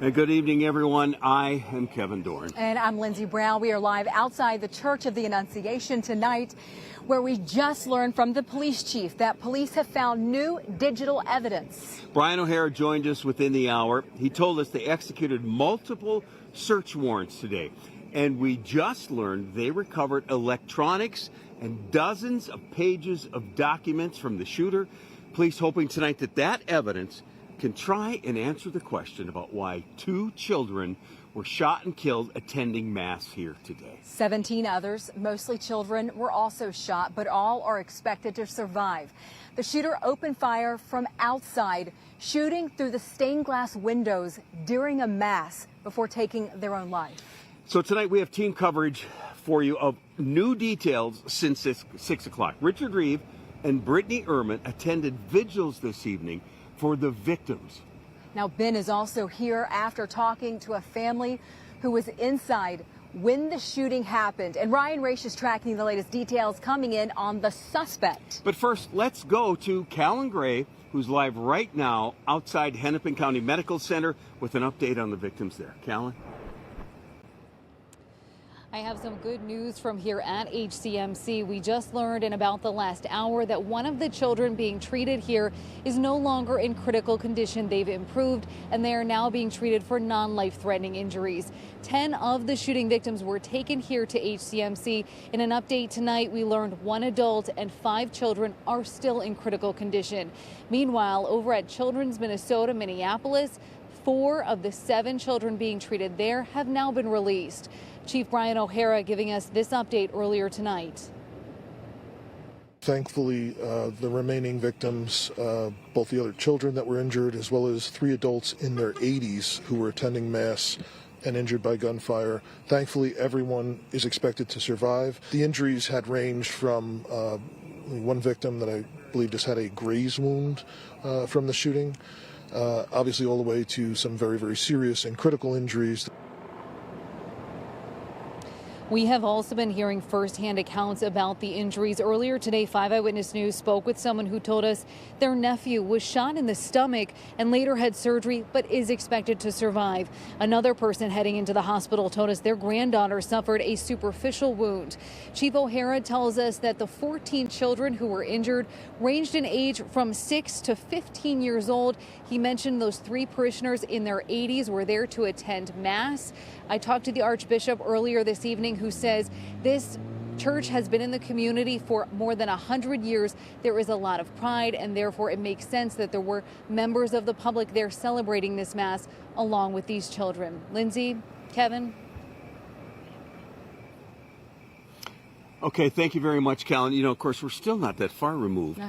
And good evening, everyone. I am Kevin Dorn. And I'm Lindsay Brown. We are live outside the Church of the Annunciation tonight, where we just learned from the police chief that police have found new digital evidence. Brian O'Hara joined us within the hour. He told us they executed multiple search warrants today. And we just learned they recovered electronics and dozens of pages of documents from the shooter. Police hoping tonight that evidence can try and answer the question about why 2 children were shot and killed attending Mass here today. 17 others, mostly children, were also shot, but all are expected to survive. The shooter opened fire from outside, shooting through the stained glass windows during a Mass before taking their own life. So tonight we have team coverage for you of new details since 6 o'clock. Richard Reeve and Brittany Ehrman attended vigils this evening for the victims. Now, Ben is also here after talking to a family who was inside when the shooting happened. And Ryan Raish is tracking the latest details coming in on the suspect. But first, let's go to Callan Gray, who's live right now outside Hennepin County Medical Center with an update on the victims there. Callan? I have some good news from here at HCMC. We just learned in about the last hour that one of the children being treated here is no longer in critical condition. They've improved and they are now being treated for non-life-threatening injuries. 10 of the shooting victims were taken here to HCMC. In an update tonight, we learned 1 adult and 5 children are still in critical condition. Meanwhile, over at Children's Minnesota, Minneapolis, 4 of the 7 children being treated there have now been released. Chief Brian O'Hara giving us this update earlier tonight. Thankfully, the remaining victims, both the other children that were injured, as well as 3 adults in their 80s who were attending Mass and injured by gunfire. Thankfully, everyone is expected to survive. The injuries had ranged from one victim that I believe just had a graze wound from the shooting, obviously all the way to some very, very serious and critical injuries. We have also been hearing firsthand accounts about the injuries. Earlier today, 5 Eyewitness News spoke with someone who told us their nephew was shot in the stomach and later had surgery, but is expected to survive. Another person heading into the hospital told us their granddaughter suffered a superficial wound. Chief O'Hara tells us that the 14 children who were injured ranged in age from 6 to 15 years old. He mentioned those 3 parishioners in their 80s were there to attend Mass. I talked to the Archbishop earlier this evening, who says this church has been in the community for more than 100 years. There is a lot of pride, and therefore it makes sense that there were members of the public there celebrating this Mass along with these children. Lindsay, Kevin. Okay, thank you very much, Callan. You know, of course, we're still not that far removed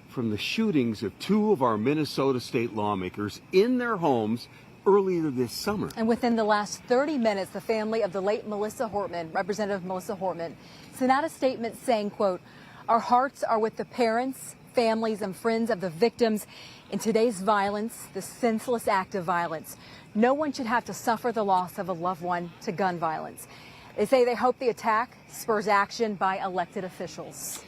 from the shootings of 2 of our Minnesota state lawmakers in their homes earlier this summer. And within the last 30 minutes, the family of the late Melissa Hortman, Representative Melissa Hortman, sent out a statement saying, quote, "Our hearts are with the parents, families, and friends of the victims in today's violence, the senseless act of violence. No one should have to suffer the loss of a loved one to gun violence." They say they hope the attack spurs action by elected officials.